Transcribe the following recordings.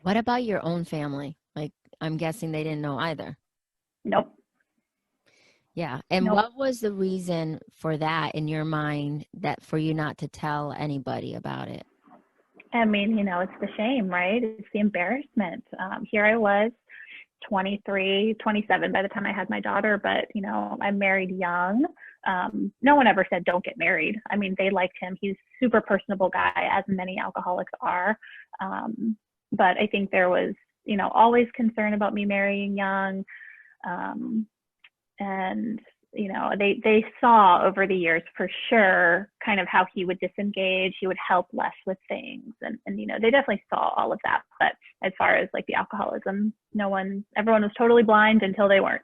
What about your own family? Like, I'm guessing they didn't know either. Nope. Yeah. And Nope. what was the reason for that in your mind, that for you not to tell anybody about it? I mean, it's the shame, right? It's the embarrassment. Here I was, 23, 27 by the time I had my daughter, but, I married young. No one ever said don't get married. I mean, they liked him. He's a super personable guy, as many alcoholics are. But I think there was, always concern about me marrying young. Um, and they saw over the years for sure kind of how he would disengage, he would help less with things, and they definitely saw all of that. But as far as like the alcoholism, everyone was totally blind until they weren't.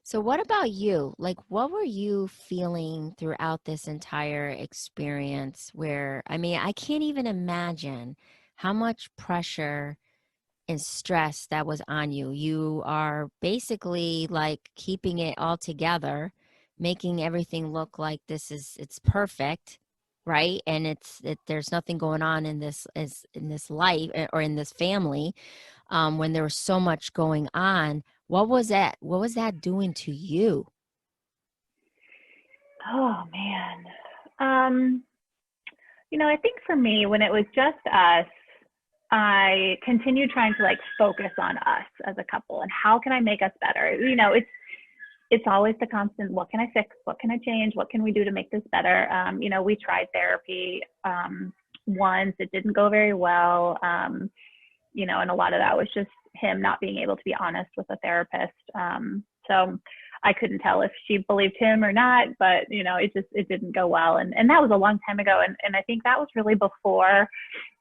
So, what about you? Like, what were you feeling throughout this entire experience? Where, I mean, I can't even imagine how much pressure and stress that was on you. You are basically like keeping it all together, making everything look like it's perfect, right? And there's nothing going on in this life, or in this family, when there was so much going on. What was that doing to you? Oh man. um I think for me, when it was just us, I continued trying to like focus on us as a couple and how can I make us better. It's always the constant, what can I fix, what can I change, what can we do to make this better. We tried therapy once, it didn't go very well. And a lot of that was just him not being able to be honest with a therapist. So I couldn't tell if she believed him or not, but it didn't go well. And that was a long time ago. And I think that was really before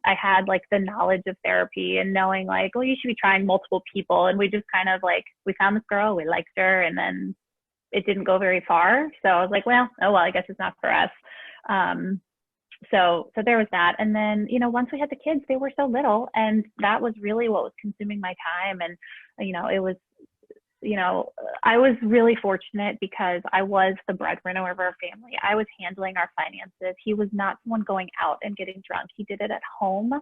I had like the knowledge of therapy and knowing like, well, you should be trying multiple people. And we just kind of like, we found this girl, we liked her, and then it didn't go very far. So I was like, well, oh, well, I guess it's not for us. So there was that. And then, once we had the kids, they were so little, and that was really what was consuming my time. And, it was, I was really fortunate because I was the breadwinner of our family. I was handling our finances. He was not someone going out and getting drunk. He did it at home.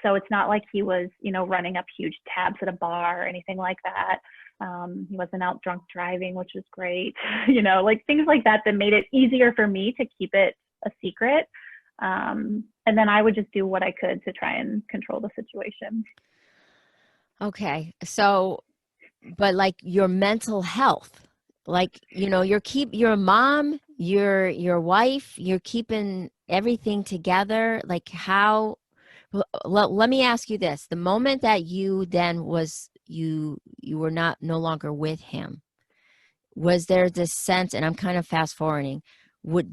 So it's not like he was, running up huge tabs at a bar or anything like that. He wasn't out drunk driving, which was great. Like things like that made it easier for me to keep it a secret. And then I would just do what I could to try and control the situation. Okay. So, but like your mental health, like, you're a mom, you're your wife, you're keeping everything together. Like how, let me ask you this. The moment that you then you were not no longer with him, was there this sense, and I'm kind of fast forwarding,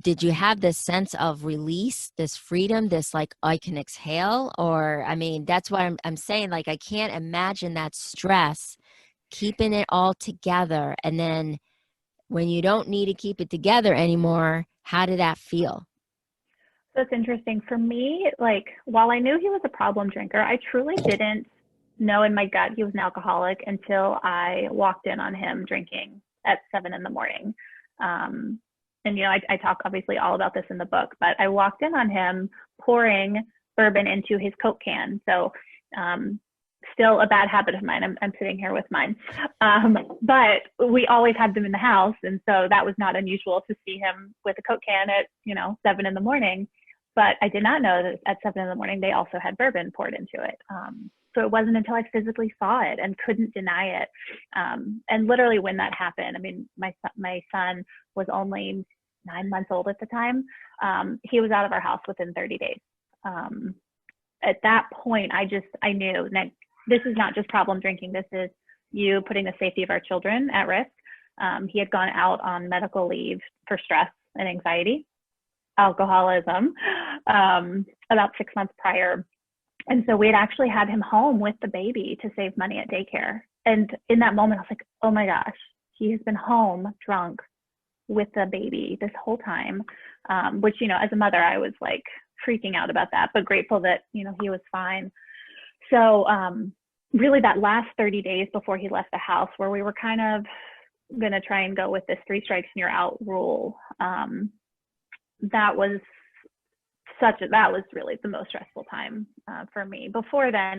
did you have this sense of release, this freedom, this like I can exhale? Or I mean, that's why I'm saying, like, I can't imagine that stress, keeping it all together, and then when you don't need to keep it together anymore, how did that feel? So it's interesting for me. Like, while I knew he was a problem drinker, I truly didn't know in my gut he was an alcoholic until I walked in on him drinking at 7 in the morning. Um, and I talk obviously all about this in the book, but I walked in on him pouring bourbon into his Coke can. So um, still a bad habit of mine. I'm sitting here with mine. But we always had them in the house. And so that was not unusual to see him with a Coke can at, 7 in the morning. But I did not know that at 7 in the morning, they also had bourbon poured into it. So it wasn't until I physically saw it and couldn't deny it. And literally when that happened, I mean, my son was only 9 months old at the time. He was out of our house within 30 days. Um, at that point, I knew that this is not just problem drinking. This is you putting the safety of our children at risk. He had gone out on medical leave for stress and anxiety, alcoholism, about 6 months prior. And so we had actually had him home with the baby to save money at daycare. And in that moment, I was like, oh my gosh, he has been home drunk with the baby this whole time. Which, as a mother, I was like freaking out about that, but grateful that, he was fine. So really that last 30 days before he left the house, where we were kind of going to try and go with this 3 strikes and you're out rule, that was that was really the most stressful time for me. Before then,